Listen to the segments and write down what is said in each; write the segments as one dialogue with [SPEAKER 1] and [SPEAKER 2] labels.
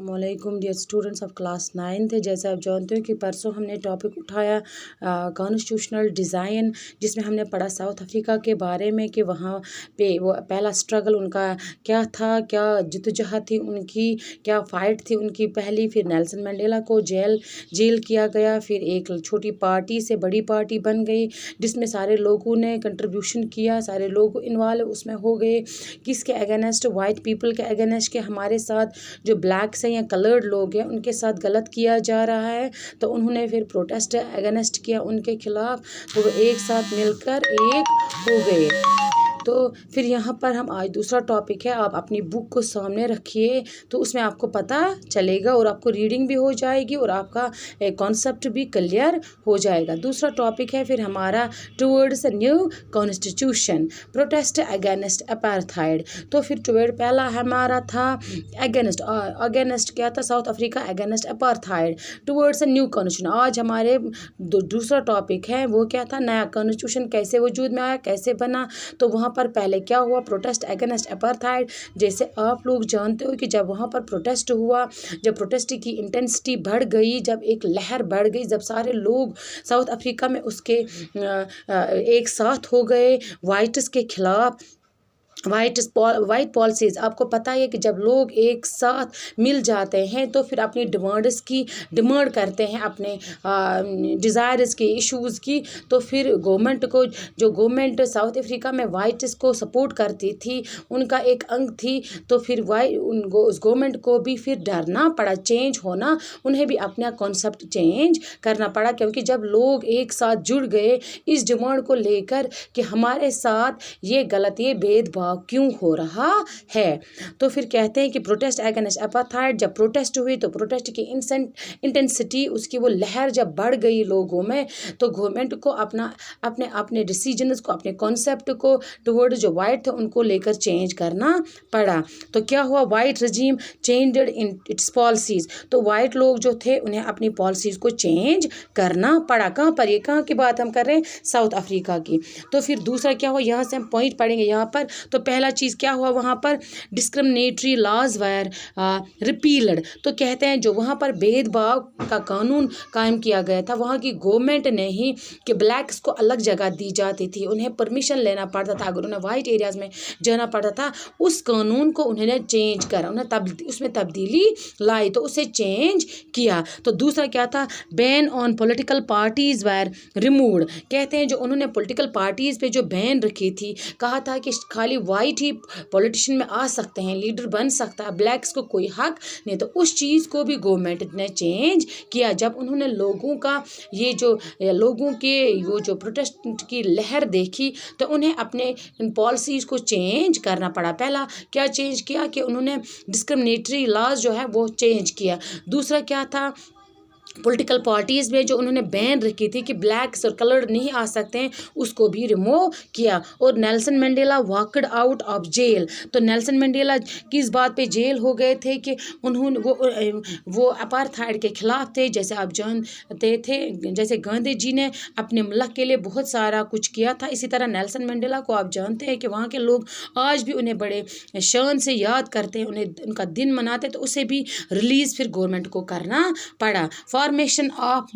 [SPEAKER 1] अस्सलामुअलैकुम dear students of class 9th। जैसे आप जानते हो कि परसों हमने टॉपिक उठाया कॉन्स्टिट्यूशनल डिज़ाइन, जिसमें हमने पढ़ा साउथ अफ्रीका के बारे में कि वहाँ पे वो पहला स्ट्रगल उनका क्या था, क्या जद्दोजहद थी उनकी, क्या फ़ाइट थी उनकी पहली। फिर नेल्सन मंडेला को जेल किया गया, फिर एक छोटी पार्टी से बड़ी पार्टी बन गई जिसमें सारे लोगों ने कंट्रीब्यूशन किया, सारे लोग इन्वॉल्व उसमें हो गए। किसके अगेंस्ट? वाइट पीपल के अगेंस्ट, के हमारे साथ जो ब्लैक्स हैं या कलर्ड लोग हैं उनके साथ गलत किया जा रहा है। तो उन्होंने फिर प्रोटेस्ट अगेंस्ट किया उनके खिलाफ, तो वो एक साथ मिलकर एक हो गए। तो फिर यहाँ पर हम आज दूसरा टॉपिक है, आप अपनी बुक को सामने रखिए तो उसमें आपको पता चलेगा और आपको रीडिंग भी हो जाएगी और आपका कॉन्सेप्ट भी क्लियर हो जाएगा। दूसरा टॉपिक है फिर हमारा towards new constitution, protest against apartheid. तो फिर टुवर्ड पहला हमारा था अगेंस्ट क्या था? South Africa against apartheid, towards new constitution. आज हमारे दूसरा टॉपिक है वो क्या था? नया कॉन्स्टिट्यूशन कैसे वजूद में आया, कैसे बना। तो वहाँ पर पहले क्या हुआ? Protest against apartheid. जैसे आप लोग जानते हो कि जब वहाँ पर प्रोटेस्ट हुआ, जब प्रोटेस्ट की इंटेंसिटी बढ़ गई, जब एक लहर बढ़ गई, जब सारे लोग साउथ अफ्रीका में उसके एक साथ हो गए वाइट्स के खिलाफ, वाइट पॉलिसीज़। आपको पता है कि जब लोग एक साथ मिल जाते हैं तो फिर अपनी डिमांड करते हैं, अपने डिज़ायर्स की, इश्यूज़ की। तो फिर गवर्नमेंट को, जो गवर्नमेंट साउथ अफ्रीका में वाइट्स को सपोर्ट करती थी, उनका एक अंग थी, तो फिर उस गवर्नमेंट को भी फिर डरना पड़ा, चेंज होना, उन्हें भी अपना कॉन्सेप्ट चेंज करना पड़ा। क्योंकि जब लोग एक साथ जुड़ गए इस डिमांड को लेकर कि हमारे साथ ये गलत, ये भेदभाव क्यों हो रहा है, तो फिर कहते हैं कि प्रोटेस्ट अगेंस्ट अपार्थाइड। जब प्रोटेस्ट हुई तो प्रोटेस्ट की इंटेंसिटी, उसकी वो लहर जब बढ़ गई लोगों में, तो गवर्नमेंट को अपने डिसीजंस को, अपने कॉन्सेप्ट को टुवर्ड जो वाइट थे उनको लेकर चेंज करना पड़ा। तो क्या हुआ? White regime changed in its policies. तो वाइट लोग जो थे उन्हें अपनी पॉलिसीज़ को चेंज करना पड़ा। कहाँ पर? ये कहाँ की बात हम कर रहे हैं? साउथ अफ्रीका की। तो फिर दूसरा क्या हुआ? यहाँ से हम पॉइंट पढ़ेंगे यहाँ पर। तो पहला चीज़ क्या हुआ? वहाँ पर डिस्क्रिमिनेटरी लॉज वर रिपील्ड। तो कहते हैं जो वहाँ पर भेदभाव का कानून कायम किया गया था, वहाँ की गवर्नमेंट ने ही, कि ब्लैक्स को अलग जगह दी जाती थी, उन्हें परमिशन लेना पड़ता था अगर उन्हें वाइट एरियाज़ में जाना पड़ता था। उस कानून को उन्होंने चेंज करा, उन्हें उसमें तब्दीली लाई, तो उसे चेंज किया। तो दूसरा क्या था? Ban on political parties were removed. कहते हैं जो उन्होंने पॉलिटिकल पार्टीज़ पे जो बैन रखी थी, कहा था कि खाली वाइट ही पॉलिटिशियन में आ सकते हैं, लीडर बन सकता है, ब्लैक्स को कोई हक नहीं। तो उस चीज़ को भी गवर्नमेंट ने चेंज किया जब उन्होंने लोगों का लोगों के वो जो प्रोटेस्ट की लहर देखी, तो उन्हें अपने इन पॉलिसीज़ को चेंज करना पड़ा। पहला क्या चेंज किया कि उन्होंने डिस्क्रिमिनेटरी लॉज जो है वो चेंज किया। दूसरा क्या था? पॉलिटिकल पार्टीज़ में जो उन्होंने बैन रखी थी कि ब्लैक्स और कलर्ड नहीं आ सकते हैं, उसको भी रिमूव किया। और Nelson Mandela walked out of jail. तो नेल्सन मंडेला किस बात पे जेल हो गए थे? कि उन्होंने वो अपार्थाइड के ख़िलाफ़ थे। जैसे आप जानते थे, जैसे गांधी जी ने अपने मुल्क के लिए बहुत सारा कुछ किया था, इसी तरह नेल्सन मंडेला को आप जानते हैं कि वहाँ के लोग आज भी उन्हें बड़े शान से याद करते हैं, उन्हें उनका दिन मनाते। तो उसे भी रिलीज़ फिर गवर्नमेंट को करना पड़ा। फॉर्मेशन ऑफ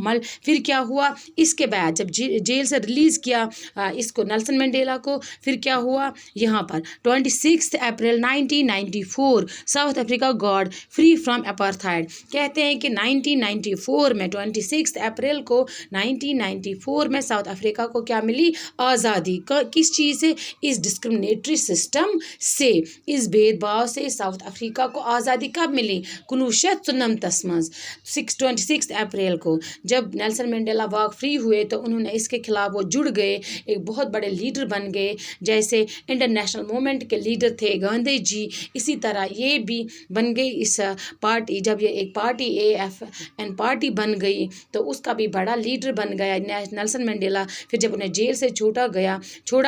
[SPEAKER 1] फिर क्या हुआ? इसके बाद जब जेल से रिलीज़ किया इसको, नेल्सन मंडेला को, फिर क्या हुआ? यहाँ पर 26 अप्रैल 1994 south Africa got free from apartheid. कहते हैं कि 1994 में 26 अप्रैल को 1994 में साउथ अफ्रीका को क्या मिली? आज़ादी। किस चीज़ से? इस डिस्क्रिमिनेटरी सिस्टम से, इस भेदभाव से साउथ अफ्रीका को आज़ादी कब मिली? 1994 26 अप्रैल को जब नेल्सन मंडेला वॉक फ्री हुए, तो उन्होंने इसके खिलाफ वो जुड़ गए, एक बहुत बड़े लीडर बन गए। जैसे इंटरनेशनल मूवमेंट के लीडर थे गांधी जी, इसी तरह ये भी बन गई इस पार्टी। जब ये एक पार्टी AFN पार्टी बन गई तो उसका भी बड़ा लीडर बन गया नेल्सन मंडेला। फिर जब उन्हें जेल से छोड़ा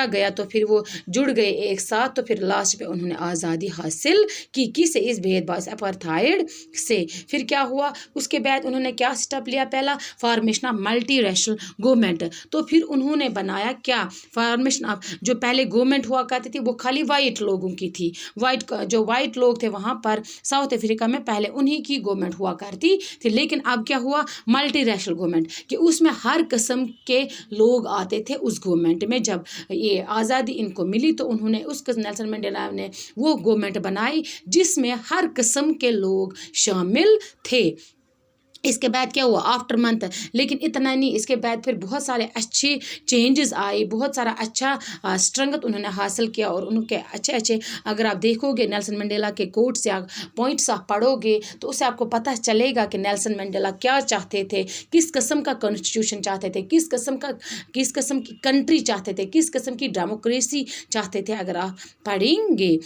[SPEAKER 1] गया तो फिर वो जुड़ गए एक साथ। तो फिर लास्ट पे उन्होंने आज़ादी हासिल की, किससे? इस भेदभाव से, अपार्थाइड से। फिर क्या हुआ? उसके बाद उन्होंने क्या स्टेप लिया पहला, formation of multi rational government. तो फिर उन्होंने बनाया क्या, फॉर्मेशन ऑफ, जो पहले गवर्नमेंट हुआ करती थी वो खाली वाइट लोगों की थी, जो वाइट लोग थे वहाँ पर साउथ अफ्रीका में पहले उन्हीं की गवर्नमेंट हुआ करती थी। लेकिन अब क्या हुआ, मल्टी रेशनल गवर्नमेंट, कि उसमें हर किस्म के लोग आते थे उस गवर्नमेंट में। जब ये आज़ादी इनको मिली तो उन्होंने नेल्सन मंडेला ने वो गवर्नमेंट बनाई जिसमें हर किस्म के लोग शामिल थे। इसके बाद क्या हुआ, आफ्टर मंथ, लेकिन इतना नहीं, इसके बाद फिर बहुत सारे अच्छे चेंजेस आए, बहुत सारा अच्छा स्ट्रेंथ उन्होंने हासिल किया। और उनके अच्छे अगर आप देखोगे नेल्सन मंडेला के कोट्स या पॉइंट्स आप पढ़ोगे तो उससे आपको पता चलेगा कि नेल्सन मंडेला क्या चाहते थे, किस किस्म का कॉन्स्टिट्यूशन चाहते थे, किस किस्म की कंट्री चाहते थे, किस किस्म की डेमोक्रेसी चाहते थे। अगर आप पढ़ेंगे,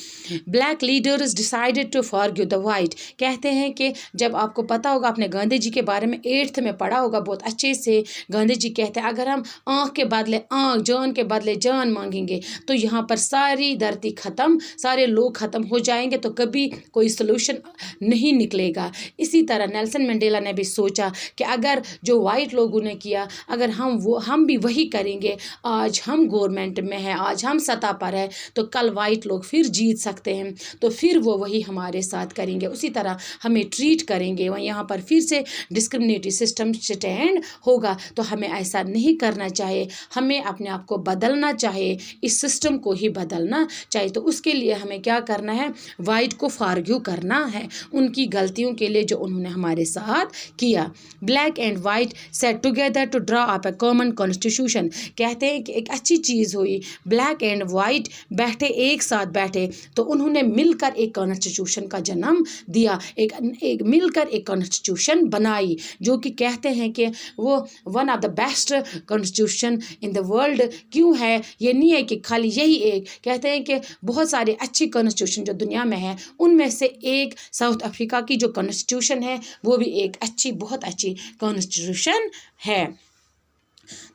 [SPEAKER 1] black leaders decided to forgive the white, कहते हैं कि जब आपको पता होगा, आपने गांधी जी के बारे में 8th में पढ़ा होगा बहुत अच्छे से। गांधी जी कहते हैं अगर हम आँख के बदले आँख, जान के बदले जान मांगेंगे तो यहाँ पर सारी धरती ख़त्म, सारे लोग ख़त्म हो जाएंगे, तो कभी कोई सलूशन नहीं निकलेगा। इसी तरह नेल्सन मंडेला ने भी सोचा कि अगर जो वाइट लोगों ने किया, अगर हम भी वही करेंगे, आज हम गवर्नमेंट में हैं, आज हम सत्ता पर है, तो कल वाइट लोग फिर जीत सकते हैं, तो फिर वो वही हमारे साथ करेंगे, उसी तरह हमें ट्रीट करेंगे, वह यहाँ पर फिर से डिस्क्रिमिनेटरी सिस्टम स्टैंड होगा। तो हमें ऐसा नहीं करना चाहिए, हमें अपने आप को बदलना चाहिए, इस सिस्टम को ही बदलना चाहिए। तो उसके लिए हमें क्या करना है, वाइट को फॉरगिव करना है उनकी गलतियों के लिए जो उन्होंने हमारे साथ किया। Black and white set together to draw up a common constitution, कहते हैं कि एक अच्छी चीज़ हुई, ब्लैक एंड वाइट बैठे, एक साथ बैठे, तो उन्होंने मिलकर एक कॉन्स्टिट्यूशन का जन्म दिया, एक मिलकर एक कॉन्स्टिट्यूशन बनाई, जो कि कहते हैं कि वो one of the best constitution in the world. क्यों है, ये नहीं है कि खाली यही एक, कहते हैं कि बहुत सारे अच्छी कॉन्स्टिट्यूशन जो दुनिया में है उनमें से एक साउथ अफ्रीका की जो कॉन्स्टिट्यूशन है वो भी एक अच्छी, बहुत अच्छी कॉन्स्टिट्यूशन है।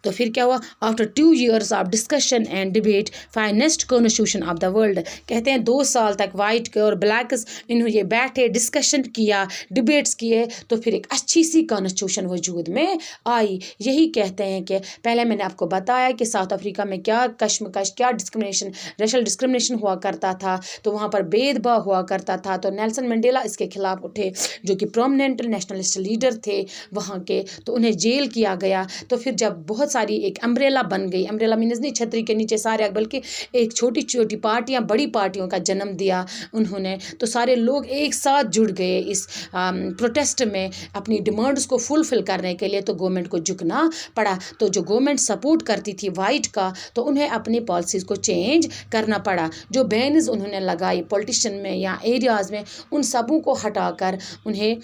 [SPEAKER 1] तो फिर क्या हुआ, after 2 years of discussion and debate finest constitution of the world, कहते हैं 2 साल तक वाइट के और ब्लैक्स इन्होंने बैठे, डिस्कशन किया, डिबेट्स किए, तो फिर एक अच्छी सी कॉन्स्टिट्यूशन वजूद में आई। यही कहते हैं कि पहले मैंने आपको बताया कि साउथ अफ्रीका में क्या कश्मकश, क्या डिस्क्रिमिनेशन, रेशल डिस्क्रिमिनेशन हुआ करता था, तो वहाँ पर भेदभाव हुआ करता था। तो नेल्सन मंडेला इसके खिलाफ उठे, जो कि प्रोमिनेंट नेशनलिस्ट लीडर थे वहाँ के, तो उन्हें जेल किया गया। तो फिर जब बहुत सारी एक अम्ब्रेला बन गई, अम्ब्रेला मीन्स नहीं छतरी के नीचे सारे, बल्कि एक छोटी छोटी पार्टियां बड़ी पार्टियों का जन्म दिया उन्होंने, तो सारे लोग एक साथ जुड़ गए इस प्रोटेस्ट में अपनी डिमांड्स को फुलफिल करने के लिए। तो गवर्नमेंट को झुकना पड़ा, तो जो गवर्नमेंट सपोर्ट करती थी वाइट का, तो उन्हें अपनी पॉलिसीज़ को चेंज करना पड़ा। जो बैन्स उन्होंने लगाई पॉलिटिशियन में या एरियाज़ में, उन सबों को हटाकर उन्हें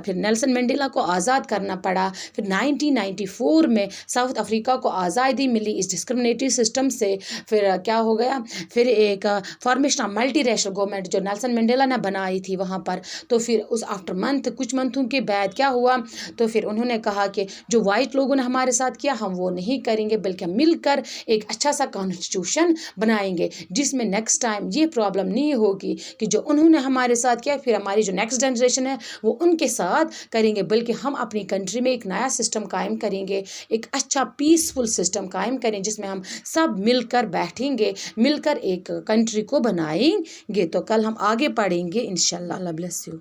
[SPEAKER 1] फिर नेल्सन मंडेला को आज़ाद करना पड़ा। फिर 1994 में साउथ अफ्रीका को आज़ादी मिली इस डिस्क्रिमिनेटरी सिस्टम से। फिर क्या हो गया, फिर एक formation of multi rational government जो नेल्सन मंडेला ने बनाई थी वहाँ पर। तो फिर उस आफ्टर मंथ, कुछ मंथों के बाद क्या हुआ, तो फिर उन्होंने कहा कि जो वाइट लोगों ने हमारे साथ किया हम वो नहीं करेंगे, बल्कि मिलकर एक अच्छा सा कॉन्स्टिट्यूशन बनाएंगे जिसमें नेक्स्ट टाइम ये प्रॉब्लम नहीं होगी कि जो उन्होंने हमारे साथ किया फिर हमारी जो नेक्स्ट जनरेशन है वो उनके साथ करेंगे, बल्कि हम अपनी कंट्री में एक नया सिस्टम कायम करेंगे, एक अच्छा पीसफुल सिस्टम कायम करें जिसमें हम सब मिलकर बैठेंगे, मिलकर एक कंट्री को बनाएंगे। तो कल हम आगे पढ़ेंगे इंशाल्लाह। अल्लाह ब्लेस यू।